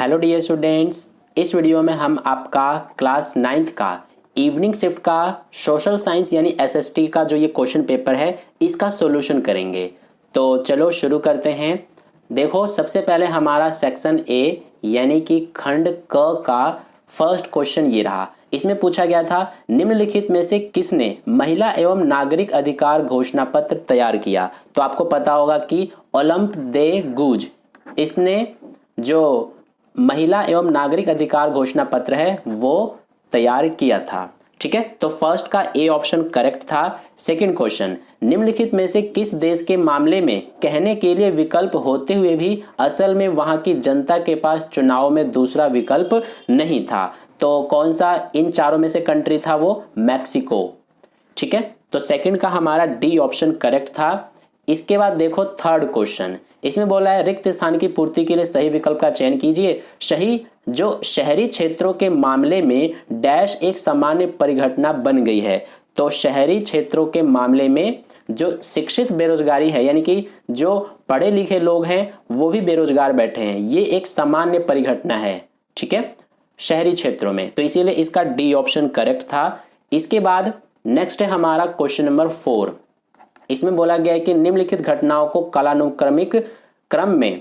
Hello dear students, इस video में हम आपका क्लास 9th का इवनिंग शिफ्ट का सोशल साइंस यानी एसएसटी का जो ये क्वेश्चन पेपर है इसका सॉल्यूशन करेंगे। तो चलो शुरू करते हैं। देखो, सबसे पहले हमारा सेक्शन ए यानी कि खंड क का फर्स्ट क्वेश्चन ये रहा। इसमें पूछा गया था, निम्नलिखित में से किसने महिला एवं नागरिक अधिकार घोषणा पत्र तैयार किया। तो आपको पता होगा कि ओलंप दे गूज इसने जो महिला एवं नागरिक अधिकार घोषणा पत्र है वो तैयार किया था। ठीक है, तो फर्स्ट का ए ऑप्शन करेक्ट था। सेकंड क्वेश्चन, निम्नलिखित में से किस देश के मामले में कहने के लिए विकल्प होते हुए भी असल में वहां की जनता के पास चुनाव में दूसरा विकल्प नहीं था। तो कौन सा इन चारों में से कंट्री था? वो मैक्सिको। ठीक है, तो सेकंड का हमारा डी ऑप्शन करेक्ट था। इसके बाद देखो थर्ड क्वेश्चन, इसमें बोला है रिक्त स्थान की पूर्ति के लिए सही विकल्प का चयन कीजिए। सही, जो शहरी क्षेत्रों के मामले में डैश एक सामान्य परिघटना बन गई है। तो शहरी क्षेत्रों के मामले में जो शिक्षित बेरोजगारी है यानी कि जो पढ़े लिखे लोग हैं वो भी बेरोजगार बैठे हैं, ये एक सामान्य परिघटना है। ठीक है, शहरी क्षेत्रों में, तो इसीलिए इसका डी ऑप्शन करेक्ट था। इसके बाद नेक्स्ट है हमारा क्वेश्चन नंबर 4। इसमें बोला गया है कि निम्नलिखित घटनाओं को कालानुक्रमिक क्रम में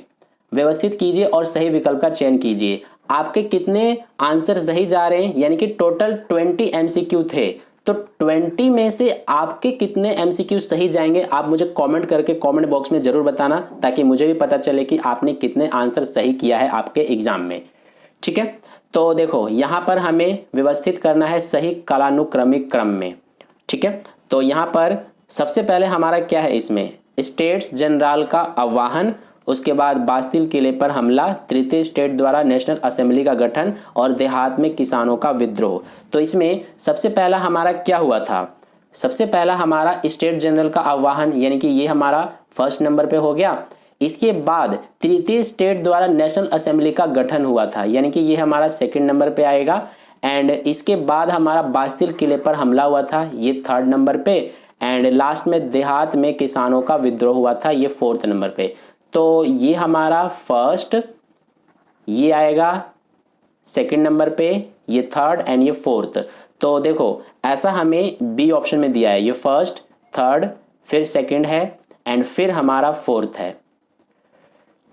व्यवस्थित कीजिए और सही विकल्प का चयन कीजिए। आपके कितने आंसर सही जा रहे हैं, यानी कि टोटल 20 एमसीक्यू थे, तो 20 में से आपके कितने एमसीक्यू सही जाएंगे आप मुझे कमेंट करके कमेंट बॉक्स में जरूर बताना, ताकि मुझे भी पता चले कि आपने कितने आंसर सही किया है आपके एग्जाम में। ठीक है, तो देखो यहां पर हमें व्यवस्थित करना है सही कालानुक्रमिक क्रम में। ठीक है, तो यहां पर सबसे पहले हमारा क्या है, इसमें स्टेट्स जनरल का आह्वान, उसके बाद बास्तिल किले पर हमला, तृतीय स्टेट द्वारा नेशनल असेंबली का गठन और देहात में किसानों का विद्रोह। तो इसमें सबसे पहला हमारा क्या हुआ था? सबसे पहला हमारा स्टेट जनरल का आह्वान, यानी कि ये हमारा फर्स्ट नंबर पे हो गया। इसके बाद तृतीय स्टेट द्वारा नेशनल असेंबली का गठन हुआ था, यानी कि ये हमारा सेकंड नंबर पे आएगा। एंड इसके बाद हमारा बास्तिल किले पर हमला हुआ था, ये थर्ड नंबर पे। एंड लास्ट में देहात में किसानों का विद्रोह हुआ था, ये फोर्थ नंबर पे। तो ये हमारा फर्स्ट, ये आएगा सेकंड नंबर पे, ये थर्ड एंड ये फोर्थ। तो देखो ऐसा हमें बी ऑप्शन में दिया है, ये फर्स्ट, थर्ड, फिर सेकंड है एंड फिर हमारा फोर्थ है।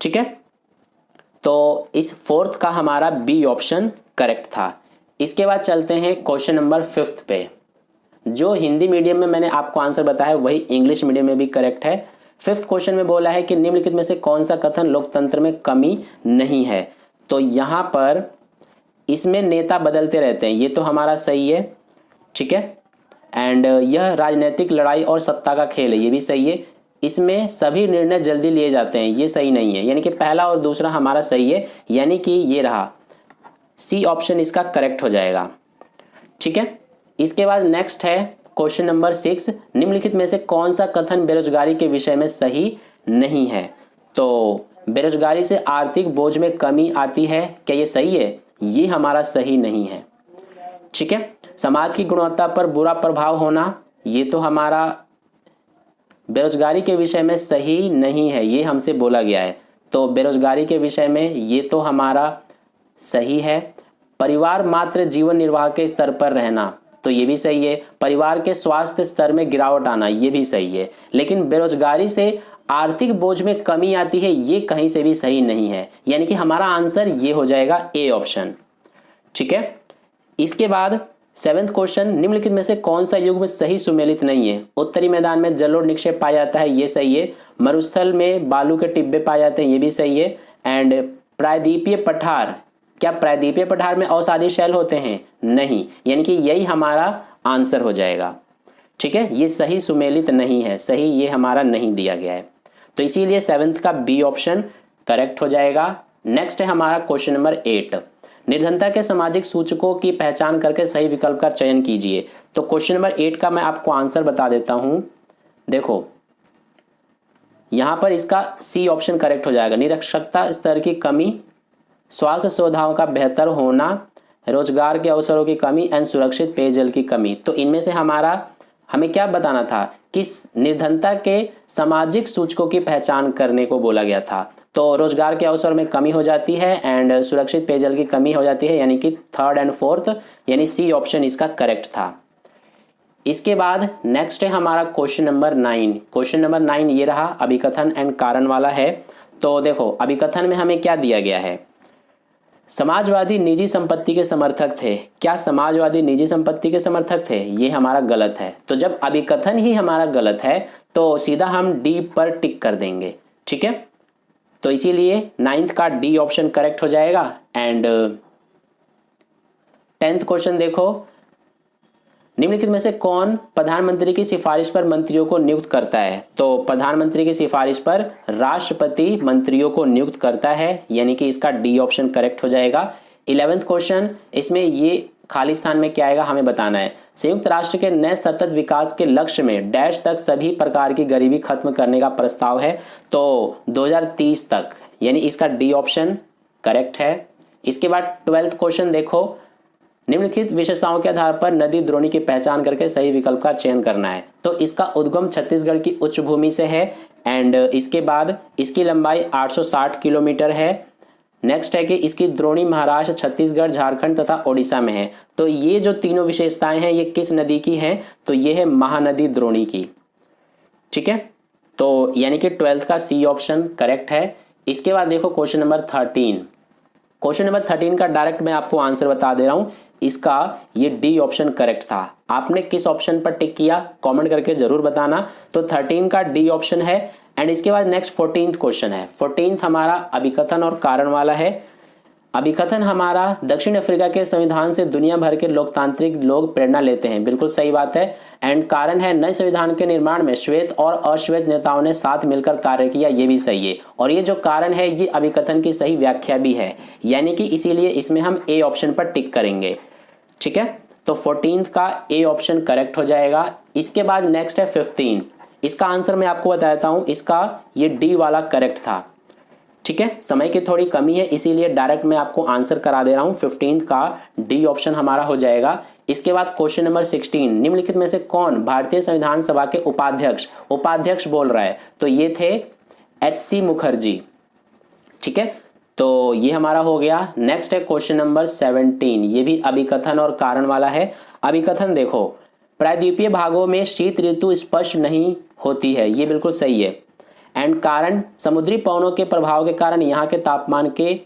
ठीक है, तो इस फोर्थ का हमारा बी ऑप्शन करेक्ट था। इसके बाद चलते हैं क्वेश्चन नंबर 5 पे। जो हिंदी मीडियम में मैंने आपको आंसर बताया वही इंग्लिश मीडियम में भी करेक्ट है। 5th क्वेश्चन में बोला है कि निम्नलिखित में से कौन सा कथन लोकतंत्र में कमी नहीं है। तो यहां पर इसमें नेता बदलते रहते हैं, ये तो हमारा सही है। ठीक है, एंड यह राजनीतिक लड़ाई और सत्ता का खेल है, ये भी सही है। इसमें सभी निर्णय जल्दी लिए जाते हैं, ये सही नहीं है, यानी कि पहला और दूसरा हमारा सही है, यानी कि ये रहा सी ऑप्शन इसका करेक्ट हो जाएगा। ठीक है, इसके बाद नेक्स्ट है क्वेश्चन नंबर 6, निम्नलिखित में से कौन सा कथन बेरोजगारी के विषय में सही नहीं है। तो बेरोजगारी से आर्थिक बोझ में कमी आती है, क्या ये सही है? ये हमारा सही नहीं है। ठीक है, समाज की गुणवत्ता पर बुरा प्रभाव होना, ये तो हमारा बेरोजगारी के विषय में सही नहीं है, ये हमसे बोला गया है। तो बेरोजगारी के विषय में ये तो हमारा सही है। परिवार मात्र जीवन निर्वाह के स्तर पर रहना, तो ये भी सही है। परिवार के स्वास्थ्य स्तर में गिरावट आना, ये भी सही है। लेकिन बेरोजगारी से आर्थिक बोझ में कमी आती है, ये कहीं से भी सही नहीं है, यानी कि हमारा आंसर ये हो जाएगा ए ऑप्शन। ठीक है, इसके बाद 7th क्वेश्चन, निम्नलिखित में से कौन सा युग्म सही सुमेलित नहीं है। उत्तरी मैदान में जलोढ़ निक्षेप पाया जाता है, ये सही है। मरुस्थल में बालू के टिब्बे पाए जाते हैं, ये भी सही है। एंड प्रायद्वीपीय पठार, क्या प्रायद्वीपीय पठार में अवसादी शैल होते हैं? नहीं, यानी कि यही हमारा आंसर हो जाएगा। ठीक है, ये सही सुमेलित नहीं है, सही ये हमारा नहीं दिया गया है, तो इसीलिए 7th का बी ऑप्शन करेक्ट हो जाएगा। नेक्स्ट है हमारा क्वेश्चन नंबर 8, निर्धनता के सामाजिक सूचकों की पहचान करके सही विकल्प का चयन कीजिए। तो क्वेश्चन नंबर 8 का मैं आपको आंसर बता देता हूं। देखो यहां पर इसका सी ऑप्शन करेक्ट हो जाएगा, निरक्षरता स्तर की कमी, स्वास्थ्य सुविधाओं का बेहतर होना, रोजगार के अवसरों की कमी एंड सुरक्षित पेयजल की कमी। तो इनमें से हमें क्या बताना था कि निर्धनता के सामाजिक सूचकों की पहचान करने को बोला गया था। तो रोजगार के अवसर में कमी हो जाती है एंड सुरक्षित पेयजल की कमी हो जाती है, यानी कि थर्ड एंड फोर्थ यानी सी ऑप्शन इसका करेक्ट था। इसके बाद नेक्स्ट है हमारा क्वेश्चन नंबर 9। क्वेश्चन नंबर 9 ये रहा, अभिकथन एंड कारण वाला है। तो देखो अभिकथन में हमें क्या दिया गया है, समाजवादी निजी संपत्ति के समर्थक थे। क्या समाजवादी निजी संपत्ति के समर्थक थे? ये हमारा गलत है। तो जब अभिकथन ही हमारा गलत है तो सीधा हम डी पर टिक कर देंगे, ठीक है। तो इसीलिए 9th का डी ऑप्शन करेक्ट हो जाएगा। एंड 10th क्वेश्चन देखो, निम्नलिखित में से कौन प्रधानमंत्री की सिफारिश पर मंत्रियों को नियुक्त करता है? तो प्रधानमंत्री की सिफारिश पर राष्ट्रपति मंत्रियों को नियुक्त करता है, यानी कि इसका डी ऑप्शन करेक्ट हो जाएगा। 11th क्वेश्चन, इसमें ये खाली स्थान में क्या आएगा हमें बताना है। संयुक्त राष्ट्र के नए सतत विकास के लक्ष्य में डैश तक सभी प्रकार की गरीबी खत्म करने का प्रस्ताव है, तो 2030 तक, यानी इसका डी ऑप्शन करेक्ट है। इसके बाद 12th क्वेश्चन देखो, निम्नलिखित विशेषताओं के आधार पर नदी द्रोणी की पहचान करके सही विकल्प का चयन करना है। तो इसका उद्गम छत्तीसगढ़ की उच्च भूमि से है एंड इसके बाद इसकी लंबाई 860 किलोमीटर है। नेक्स्ट है कि इसकी द्रोणी महाराष्ट्र, छत्तीसगढ़, झारखंड तथा ओडिशा में है। तो ये जो तीनों विशेषताएं हैं ये किस नदी की हैं? तो ये है महानदी द्रोणी की, ठीक है। तो यानी कि 12th का सी ऑप्शन करेक्ट है। इसके बाद देखो क्वेश्चन नंबर 13। क्वेश्चन नंबर 13 का डायरेक्ट मैं आपको आंसर बता दे रहा हूं, इसका ये डी ऑप्शन करेक्ट था। आपने किस ऑप्शन पर टिक किया कमेंट करके जरूर बताना। तो 13 का डी ऑप्शन है। एंड इसके बाद नेक्स्ट 14th क्वेश्चन है। 14th हमारा अभिकथन और कारण वाला है। अभिकथन हमारा दक्षिण अफ्रीका के संविधान से दुनिया भर के लोकतांत्रिक लोग प्रेरणा लेते हैं, बिल्कुल सही बात है। एंड कारण है नए संविधान के निर्माण में श्वेत और अश्वेत नेताओं ने साथ मिलकर कार्य किया, ये भी सही है। और ये जो कारण है ये अभिकथन की सही व्याख्या भी है, यानी कि इसीलिए इसमें हम ए ऑप्शन पर टिक करेंगे, ठीक है। तो 14th का ए ऑप्शन करेक्ट हो जाएगा। इसके बाद नेक्स्ट है 15। इसका आंसर मैं आपको बताता हूं, इसका ये डी वाला करेक्ट था, ठीक है। समय की थोड़ी कमी है इसीलिए डायरेक्ट मैं आपको आंसर करा दे रहा हूं। 15th का डी ऑप्शन हमारा हो जाएगा। इसके बाद क्वेश्चन नंबर 16, निम्नलिखित में से कौन भारतीय संविधान सभा के उपाध्यक्ष बोल रहा है? तो ये थे HC मुखर्जी, ठीक है। तो ये हमारा हो गया। नेक्स्ट है क्वेश्चन नंबर 17, ये भी अभिकथन और कारण वाला है। अभिकथन देखो, प्रायद्वीपीय भागों में शीत ऋतु स्पष्ट नहीं होती है, ये बिल्कुल सही है। एंड कारण, समुद्री पवनों के प्रभाव के कारण यहाँ के तापमान के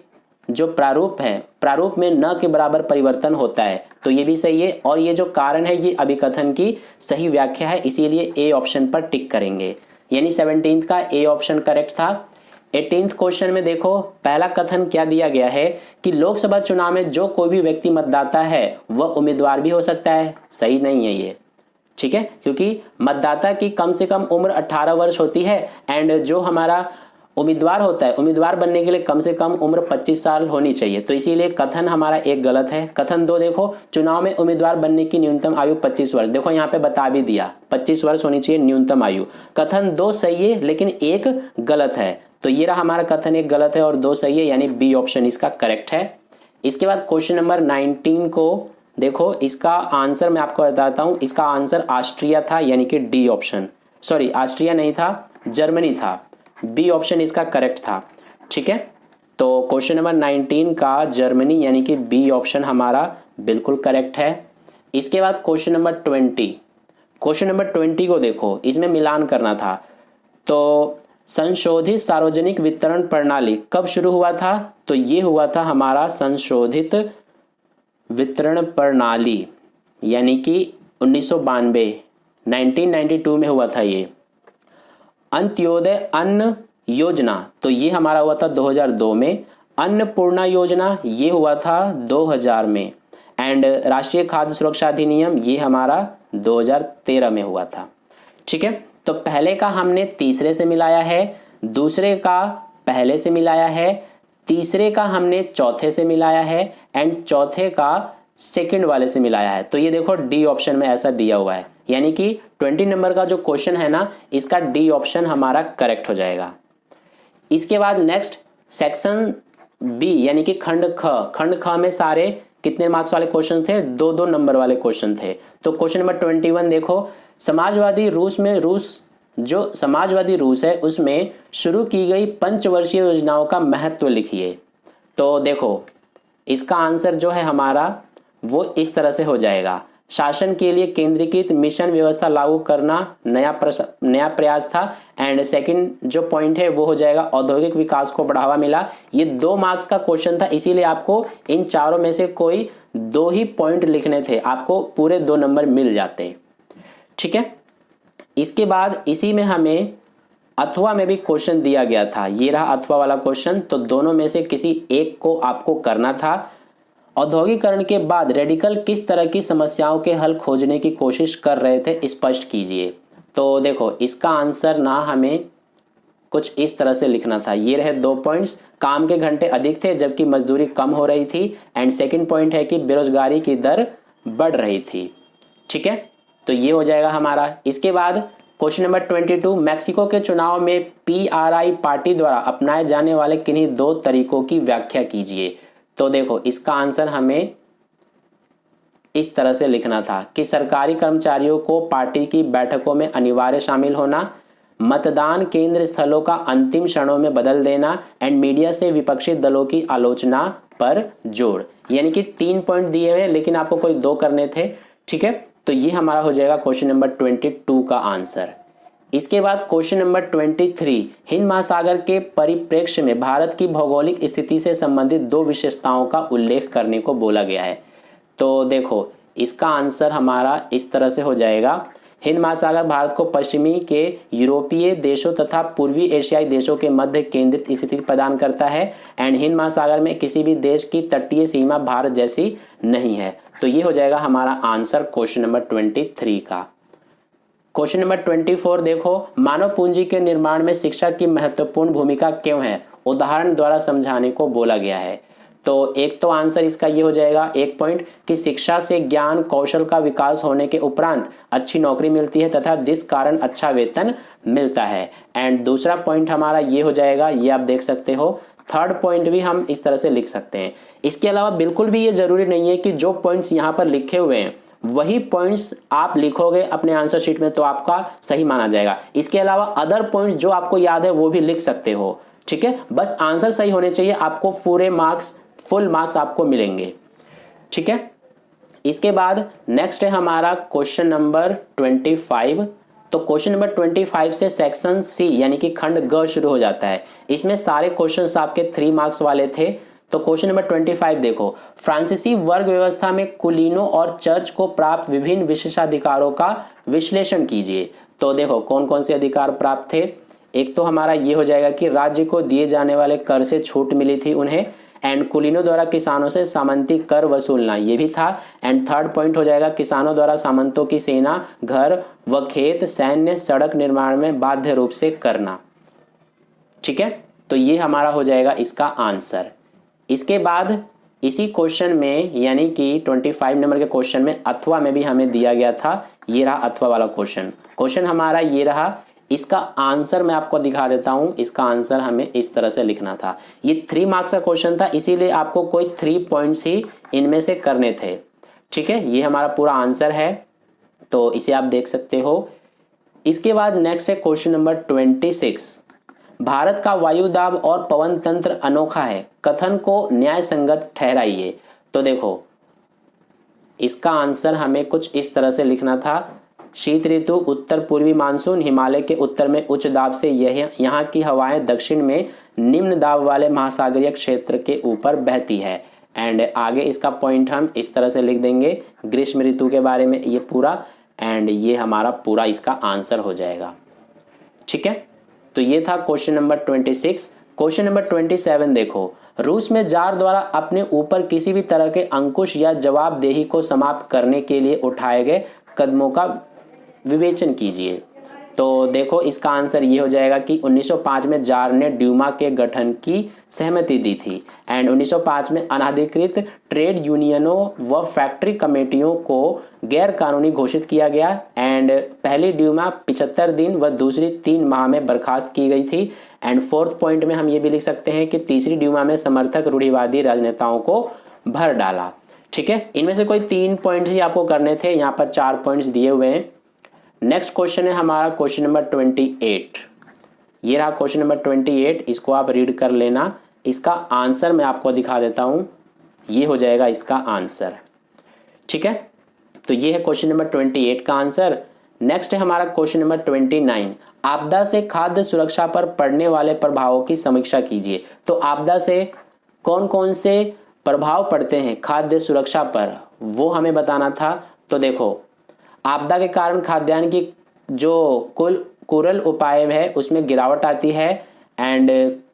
जो प्रारूप में न के बराबर परिवर्तन होता है, तो ये भी सही है। और ये जो कारण है ये अभिकथन की सही व्याख्या है, इसीलिए ए ऑप्शन पर टिक करेंगे, यानी 17th का ए ऑप्शन करेक्ट था। 18th क्वेश्चन में देखो, पहला कथन क्या दिया गया है कि लोकसभा चुनाव में जो कोई भी व्यक्ति मतदाता है वह उम्मीदवार भी हो सकता है। सही नहीं है ये, ठीक है, क्योंकि मतदाता की कम से कम उम्र 18 वर्ष होती है एंड जो हमारा उम्मीदवार होता है, उम्मीदवार बनने के लिए कम से कम उम्र 25 साल होनी चाहिए। तो इसीलिए कथन हमारा एक गलत है। कथन 2 देखो, चुनाव में उम्मीदवार बनने की न्यूनतम आयु 25 वर्ष, देखो यहाँ पे बता भी दिया 25 वर्ष होनी चाहिए न्यूनतम आयु। कथन 2 सही है लेकिन एक गलत है, तो ये रहा हमारा कथन, एक गलत है और 2 सही है, यानी बी ऑप्शन इसका करेक्ट है। इसके बाद क्वेश्चन नंबर 19 को देखो, इसका आंसर मैं आपको बताता हूं, इसका आंसर ऑस्ट्रिया था, यानी कि डी ऑप्शन, सॉरी ऑस्ट्रिया नहीं था, जर्मनी था, बी ऑप्शन इसका करेक्ट था, ठीक है। तो क्वेश्चन नंबर 19 का जर्मनी यानी कि बी ऑप्शन हमारा बिल्कुल करेक्ट है। इसके बाद क्वेश्चन नंबर 20, क्वेश्चन नंबर 20 को देखो, इसमें मिलान करना था। तो संशोधित सार्वजनिक वितरण प्रणाली कब शुरू हुआ था? तो ये हुआ था हमारा संशोधित वितरण प्रणाली, यानी कि 1992 में हुआ था ये। अंत्योदय अन्न योजना, तो ये हमारा हुआ था 2002 में। अन्नपूर्णा योजना ये हुआ था 2000 में। एंड राष्ट्रीय खाद्य सुरक्षा अधिनियम ये हमारा 2013 में हुआ था, ठीक है। तो पहले का हमने तीसरे से मिलाया है, दूसरे का पहले से मिलाया है, तीसरे का हमने चौथे से मिलाया है एंड चौथे का सेकंड वाले से मिलाया है। तो ये देखो डी ऑप्शन में ऐसा दिया हुआ है, यानी कि 20 नंबर का जो क्वेश्चन है ना, इसका डी ऑप्शन हमारा करेक्ट हो जाएगा। इसके बाद नेक्स्ट सेक्शन बी यानी कि खंड ख में सारे कितने मार्क्स वाले क्वेश्चन थे? 2-2 नंबर वाले क्वेश्चन थे। तो क्वेश्चन नंबर 21 देखो, समाजवादी रूस में रूस जो समाजवादी रूस है उसमें शुरू की गई पंचवर्षीय योजनाओं का महत्व लिखिए। तो देखो इसका आंसर जो है हमारा वो इस तरह से हो जाएगा, शासन के लिए केंद्रीकृत मिशन व्यवस्था लागू करना नया प्रयास था। एंड सेकंड जो पॉइंट है वो हो जाएगा औद्योगिक विकास को बढ़ावा मिला। ये 2 मार्क्स का क्वेश्चन था, इसीलिए आपको इन चारों में से कोई 2 ही पॉइंट लिखने थे, आपको पूरे 2 नंबर मिल जाते। ठीक है, इसके बाद इसी में हमें अथवा में भी क्वेश्चन दिया गया था, ये रहा अथवा वाला क्वेश्चन। तो दोनों में से किसी एक को आपको करना था। औद्योगिकरण के बाद रेडिकल किस तरह की समस्याओं के हल खोजने की कोशिश कर रहे थे, स्पष्ट कीजिए। तो देखो इसका आंसर ना हमें कुछ इस तरह से लिखना था, ये रहे 2 पॉइंट्स, काम के घंटे अधिक थे जबकि मजदूरी कम हो रही थी। एंड सेकंड पॉइंट है कि बेरोजगारी की दर बढ़ रही थी। ठीक है, तो ये हो जाएगा हमारा। इसके बाद क्वेश्चन नंबर 22, मैक्सिको के चुनाव में PRI पार्टी द्वारा अपनाए जाने वाले किन्हीं 2 तरीकों की व्याख्या कीजिए। तो देखो इसका आंसर हमें इस तरह से लिखना था कि सरकारी कर्मचारियों को पार्टी की बैठकों में अनिवार्य शामिल होना, मतदान केंद्र स्थलों का अंतिम क्षणों में बदल देना, एंड मीडिया से विपक्षी दलों की आलोचना पर जोड़। यानी कि 3 पॉइंट दिए हुए लेकिन आपको कोई 2 करने थे। ठीक है, तो ये हमारा हो जाएगा क्वेश्चन नंबर 22 का आंसर। इसके बाद क्वेश्चन नंबर 23, हिंद महासागर के परिप्रेक्ष्य में भारत की भौगोलिक स्थिति से संबंधित 2 विशेषताओं का उल्लेख करने को बोला गया है। तो देखो इसका आंसर हमारा इस तरह से हो जाएगा, हिंद महासागर भारत को पश्चिमी के यूरोपीय देशों तथा पूर्वी एशियाई देशों के मध्य केंद्रित स्थिति प्रदान करता है। एंड हिंद महासागर में किसी भी देश की तटीय सीमा भारत जैसी नहीं है। तो ये हो जाएगा हमारा आंसर क्वेश्चन नंबर 23 का। क्वेश्चन नंबर 24 देखो, मानव पूंजी के निर्माण में शिक्षा की महत्वपूर्ण भूमिका क्यों है, उदाहरण द्वारा समझाने को बोला गया है। तो एक तो आंसर इसका ये हो जाएगा 1 पॉइंट कि शिक्षा से ज्ञान कौशल का विकास होने के उपरांत अच्छी नौकरी मिलती है तथा जिस कारण अच्छा वेतन मिलता है। एंड दूसरा पॉइंट हमारा ये हो जाएगा, ये आप देख सकते हो। थर्ड पॉइंट भी हम इस तरह से लिख सकते हैं। इसके अलावा बिल्कुल भी ये जरूरी नहीं है कि जो पॉइंट्स यहाँ पर लिखे हुए हैं वही पॉइंट्स आप लिखोगे अपने आंसर शीट में तो आपका सही माना जाएगा। इसके अलावा अदर पॉइंट जो आपको याद है वो भी लिख सकते हो। ठीक है, बस आंसर सही होने चाहिए, आपको पूरे मार्क्स फुल मार्क्स आपको मिलेंगे। ठीक है, इसके बाद नेक्स्ट है हमारा क्वेश्चन नंबर 25। तो क्वेश्चन नंबर 25 से सेक्शन सी यानी कि खंड ग शुरू हो जाता है। इसमें सारे क्वेश्चंस आपके 3 मार्क्स वाले थे। तो क्वेश्चन नंबर 25 देखो, फ्रांसीसी वर्ग व्यवस्था में कुलीनों और चर्च को प्राप्त विभिन्न विशेषाधिकारों का विश्लेषण कीजिए। तो देखो कौन कौन से अधिकार प्राप्त थे। एक तो हमारा ये हो जाएगा कि राज्य को दिए जाने वाले कर से छूट मिली थी उन्हें। एंड कुलीनों द्वारा किसानों से सामंती कर वसूलना ये भी था। एंड थर्ड पॉइंट हो जाएगा किसानों द्वारा सामंतों की सेना, घर व खेत, सैन्य, सड़क निर्माण में बाध्य रूप से करना। ठीक है, तो ये हमारा हो जाएगा इसका आंसर। इसके बाद इसी क्वेश्चन में यानी कि 25 नंबर के क्वेश्चन में अथवा में भी हमें दिया गया था, ये रहा अथवा वाला क्वेश्चन हमारा ये रहा। इसका आंसर मैं आपको दिखा देता हूं। इसका आंसर हमें इस तरह से लिखना था। ये 3 मार्क्स का क्वेश्चन था, इसीलिए आपको कोई 3 पॉइंट्स ही इनमें से करने थे। ठीक है, ये हमारा पूरा आंसर है, तो इसे आप देख सकते हो। इसके बाद नेक्स्ट है क्वेश्चन नंबर 26। भारत का वायु दाब और पवन तंत्र अनोखा है, कथन को न्याय संगत ठहराइए। तो देखो इसका आंसर हमें कुछ इस तरह से लिखना था। शीत ऋतु, उत्तर पूर्वी मानसून, हिमालय के उत्तर में उच्च दाब से यहाँ की हवाएं दक्षिण में निम्न दाब वाले महासागरीय क्षेत्र के ऊपर बहती है। एंड आगे इसका पॉइंट हम इस तरह से लिख देंगे ग्रीष्म ऋतु के बारे में ये पूरा। एंड ये हमारा पूरा इसका आंसर हो जाएगा। ठीक है, तो ये था क्वेश्चन नंबर 26। क्वेश्चन नंबर 27 देखो, रूस में जार द्वारा अपने ऊपर किसी भी तरह के अंकुश या जवाबदेही को समाप्त करने के लिए उठाए गए कदमों का विवेचन कीजिए। तो देखो इसका आंसर ये हो जाएगा कि 1905 में जार ने ड्यूमा के गठन की सहमति दी थी। एंड 1905 में अनाधिकृत ट्रेड यूनियनों व फैक्ट्री कमेटियों को गैर कानूनी घोषित किया गया। एंड पहली ड्यूमा 75 दिन व दूसरी 3 माह में बर्खास्त की गई थी। एंड फोर्थ पॉइंट में हम ये भी लिख सकते हैं कि तीसरी ड्यूमा में समर्थक रूढ़िवादी राजनेताओं को भर डाला। ठीक है, इनमें से कोई 3 पॉइंट्स ही आपको करने थे, यहाँ पर 4 पॉइंट्स दिए हुए हैं। नेक्स्ट क्वेश्चन है हमारा क्वेश्चन नंबर 28। ये रहा क्वेश्चन नंबर 28, इसको आप रीड कर लेना। इसका आंसर मैं आपको दिखा देता हूं, ये हो जाएगा इसका आंसर। ठीक है, तो ये है क्वेश्चन नंबर 28 का आंसर। नेक्स्ट है हमारा क्वेश्चन नंबर 29। आपदा से खाद्य सुरक्षा पर पड़ने वाले प्रभावों की समीक्षा कीजिए। तो आपदा से कौन कौन से प्रभाव पड़ते हैं खाद्य सुरक्षा पर, वो हमें बताना था। तो देखो, आपदा के कारण खाद्यान्न की जो कुरल उपाय है उसमें गिरावट आती है, एंड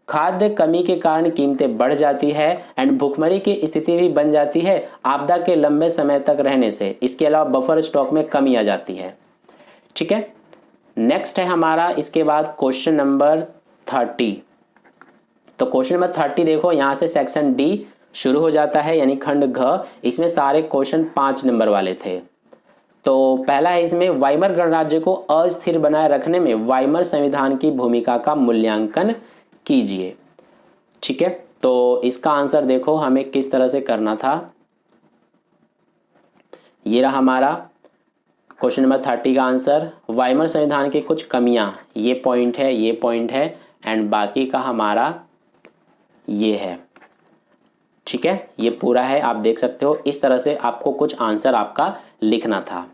खाद्य कमी के कारण कीमतें बढ़ जाती है, एंड भुखमरी की स्थिति भी बन जाती है आपदा के लंबे समय तक रहने से। इसके अलावा बफर स्टॉक में कमी आ जाती है। ठीक है, नेक्स्ट है हमारा इसके बाद क्वेश्चन नंबर 30। तो क्वेश्चन नंबर 30 देखो, यहां से सेक्शन डी शुरू हो जाता है, यानी खंड घ। इसमें सारे क्वेश्चन 5 नंबर वाले थे। तो पहला है इसमें, वाइमर गणराज्य को अस्थिर बनाए रखने में वाइमर संविधान की भूमिका का मूल्यांकन कीजिए। ठीक है, तो इसका आंसर देखो हमें किस तरह से करना था। ये रहा हमारा क्वेश्चन नंबर 30 का आंसर। वाइमर संविधान की कुछ कमियां, ये पॉइंट है, ये पॉइंट है, एंड बाकी का हमारा ये है। ठीक है, ये पूरा है, आप देख सकते हो। इस तरह से आपको कुछ आंसर आपका लिखना था।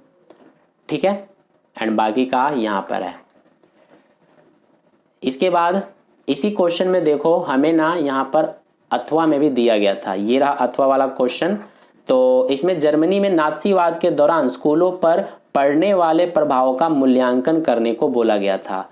ठीक है, एंड बाकी का यहां पर है। इसके बाद इसी क्वेश्चन में देखो, हमें ना यहां पर अथवा में भी दिया गया था। ये रहा अथवा वाला क्वेश्चन। तो इसमें जर्मनी में नात्सीवाद के दौरान स्कूलों पर पड़ने वाले प्रभावों का मूल्यांकन करने को बोला गया था।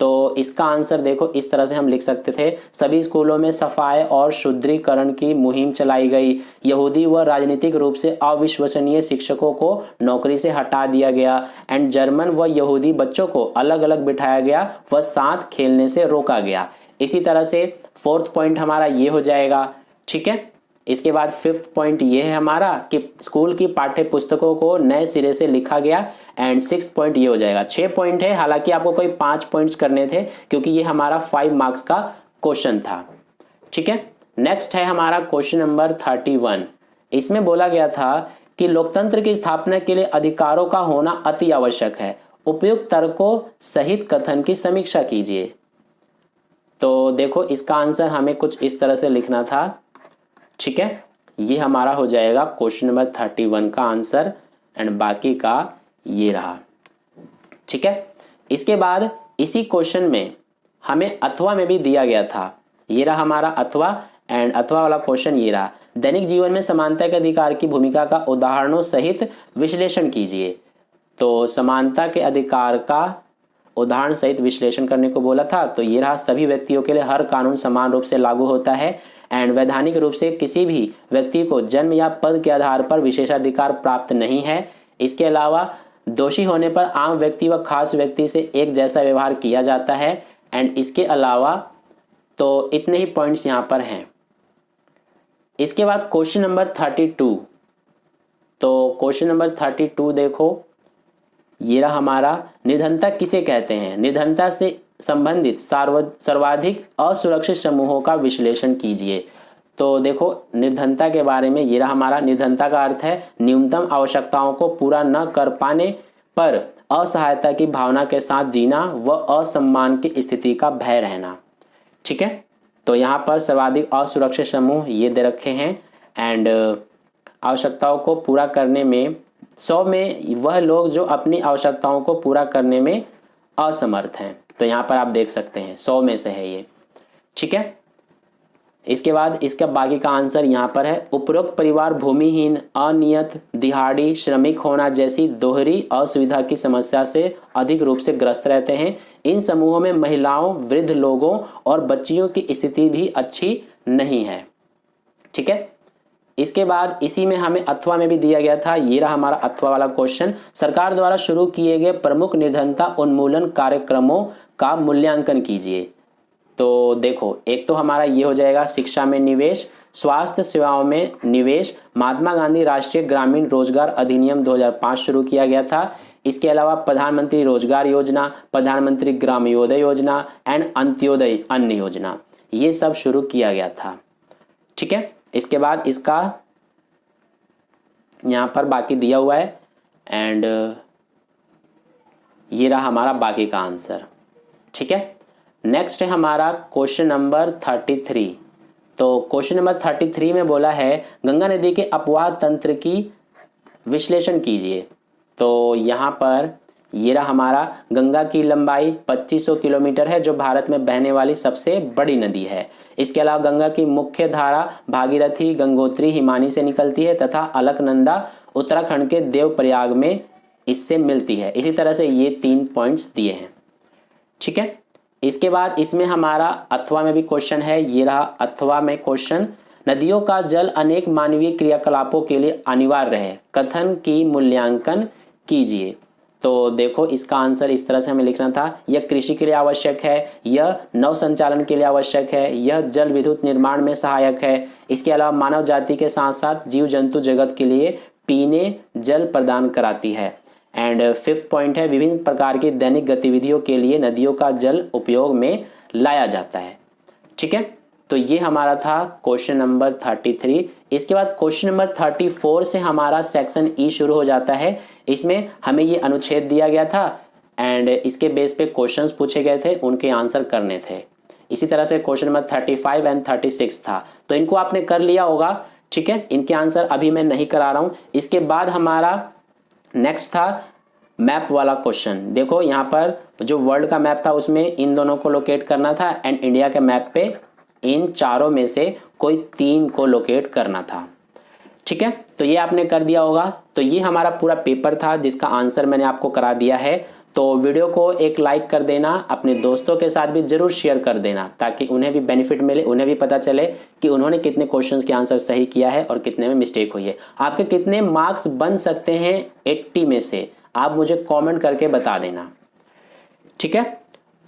तो इसका आंसर देखो इस तरह से हम लिख सकते थे, सभी स्कूलों में सफाई और शुद्धिकरण की मुहिम चलाई गई। यहूदी व राजनीतिक रूप से अविश्वसनीय शिक्षकों को नौकरी से हटा दिया गया, एंड जर्मन व यहूदी बच्चों को अलग अलग बिठाया गया व साथ खेलने से रोका गया। इसी तरह से 4th पॉइंट हमारा ये हो जाएगा। ठीक है, इसके बाद 5th पॉइंट ये है हमारा कि स्कूल की पाठ्य पुस्तकों को नए सिरे से लिखा गया, एंड 6th पॉइंट ये हो जाएगा। 6 पॉइंट है, हालांकि आपको कोई 5 पॉइंट्स करने थे क्योंकि ये हमारा 5 मार्क्स का क्वेश्चन था। ठीक है, नेक्स्ट है हमारा क्वेश्चन नंबर 31। इसमें बोला गया था कि लोकतंत्र की स्थापना के लिए अधिकारों का होना अति आवश्यक है। उपयुक्त तर्कों सहित कथन की समीक्षा कीजिए। तो देखो इसका आंसर हमें कुछ इस तरह से लिखना था। ठीक है, ये हमारा हो जाएगा क्वेश्चन नंबर 31 का आंसर, एंड बाकी का ये रहा। ठीक है, इसके बाद इसी क्वेश्चन में हमें अथवा में भी दिया गया था। ये रहा हमारा अथवा, एंड अथवा वाला क्वेश्चन ये रहा, दैनिक जीवन में समानता के अधिकार की भूमिका का उदाहरणों सहित विश्लेषण कीजिए। तो समानता के अधिकार का उदाहरण सहित विश्लेषण करने को बोला था। तो ये रहा, सभी व्यक्तियों के लिए हर कानून समान रूप से लागू होता है, एंड वैधानिक रूप से किसी भी व्यक्ति को जन्म या पद के आधार पर विशेषाधिकार प्राप्त नहीं है। इसके अलावा दोषी होने पर आम व्यक्ति व खास व्यक्ति से एक जैसा व्यवहार किया जाता है, एंड इसके अलावा तो इतने ही पॉइंट्स यहाँ पर हैं। इसके बाद क्वेश्चन नंबर 32। तो क्वेश्चन नंबर 32 देखो, ये रहा हमारा, निर्धनता किसे कहते हैं। निर्धनता से संबंधित सर्वाधिक असुरक्षित समूहों का विश्लेषण कीजिए। तो देखो निर्धनता के बारे में ये रहा हमारा, निर्धनता का अर्थ है न्यूनतम आवश्यकताओं को पूरा न कर पाने पर असहायता की भावना के साथ जीना व असम्मान की स्थिति का भय रहना। ठीक है, तो यहाँ पर सर्वाधिक असुरक्षित समूह ये दे रखे हैं, एंड आवश्यकताओं को पूरा करने में 100 में वह लोग जो अपनी आवश्यकताओं को पूरा करने में असमर्थ हैं। तो यहाँ पर आप देख सकते हैं 100 में से है ये। ठीक है, इसके बाद इसका बाकी का आंसर यहाँ पर है, उपरोक्त परिवार भूमिहीन, अनियत, दिहाड़ी श्रमिक होना जैसी दोहरी असुविधा की समस्या से अधिक रूप से ग्रस्त रहते हैं। इन समूहों में महिलाओं, वृद्ध लोगों और बच्चियों की स्थिति भी अच्छी नहीं है। ठीक है, इसके बाद इसी में हमें अथवा में भी दिया गया था। ये रहा हमारा अथवा वाला क्वेश्चन, सरकार द्वारा शुरू किए गए प्रमुख निर्धनता उन्मूलन कार्यक्रमों का मूल्यांकन कीजिए। तो देखो, एक तो हमारा ये हो जाएगा शिक्षा में निवेश, स्वास्थ्य सेवाओं में निवेश। महात्मा गांधी राष्ट्रीय ग्रामीण रोजगार अधिनियम 2005 शुरू किया गया था। इसके अलावा प्रधानमंत्री रोजगार योजना, प्रधानमंत्री ग्रामोदय योजना, एंड अंत्योदय अन्न योजना, ये सब शुरू किया गया था। ठीक है, इसके बाद इसका यहाँ पर बाकी दिया हुआ है, एंड ये रहा हमारा बाकी का आंसर। ठीक है, नेक्स्ट है हमारा क्वेश्चन नंबर 33। तो क्वेश्चन नंबर 33 में बोला है गंगा नदी के अपवाह तंत्र की विश्लेषण कीजिए। तो यहाँ पर ये रहा हमारा, गंगा की लंबाई 2500 किलोमीटर है जो भारत में बहने वाली सबसे बड़ी नदी है। इसके अलावा गंगा की मुख्य धारा भागीरथी, गंगोत्री, हिमानी से निकलती है तथा अलकनंदा उत्तराखंड के देवप्रयाग में इससे मिलती है। इसी तरह से ये 3 पॉइंट्स दिए हैं। ठीक है, इसके बाद इसमें हमारा अथवा में भी क्वेश्चन है। ये रहा अथवा में क्वेश्चन, नदियों का जल अनेक मानवीय क्रियाकलापों के लिए अनिवार्य है, कथन की मूल्यांकन कीजिए। तो देखो इसका आंसर इस तरह से हमें लिखना था, यह कृषि के लिए आवश्यक है, यह नौ संचालन के लिए आवश्यक है, यह जल विद्युत निर्माण में सहायक है, इसके अलावा मानव जाति के साथ साथ जीव जंतु जगत के लिए पीने जल प्रदान कराती है। एंड 5th पॉइंट है, विभिन्न प्रकार की दैनिक गतिविधियों के लिए नदियों का जल उपयोग में लाया जाता है। ठीक है, तो ये हमारा था क्वेश्चन नंबर 33। इसके बाद क्वेश्चन नंबर 34 से हमारा सेक्शन ई शुरू हो जाता है। इसमें हमें ये अनुच्छेद दिया गया था एंड इसके बेस पे क्वेश्चंस पूछे गए थे, उनके आंसर करने थे। इसी तरह से क्वेश्चन नंबर 35 एंड 36 था, तो इनको आपने कर लिया होगा। ठीक है, इनके आंसर अभी मैं नहीं करा रहा हूँ। इसके बाद हमारा नेक्स्ट था मैप वाला क्वेश्चन। देखो यहाँ पर जो वर्ल्ड का मैप था उसमें इन दोनों को लोकेट करना था एंड इंडिया के मैप पे इन चारों में से कोई 3 को लोकेट करना था। ठीक है, तो ये आपने कर दिया होगा। तो ये हमारा पूरा पेपर था जिसका आंसर मैंने आपको करा दिया है। तो वीडियो को एक लाइक कर देना, अपने दोस्तों के साथ भी जरूर शेयर कर देना ताकि उन्हें भी बेनिफिट मिले, उन्हें भी पता चले कि उन्होंने कितने क्वेश्चंस के आंसर सही किया है और कितने में मिस्टेक हुई है। आपके कितने मार्क्स बन सकते हैं 80 में से, आप मुझे कमेंट करके बता देना। ठीक है,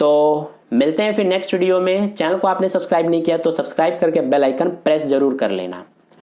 तो मिलते हैं फिर नेक्स्ट वीडियो में। चैनल को आपने सब्सक्राइब नहीं किया तो सब्सक्राइब करके बेल आइकन प्रेस जरूर कर लेना।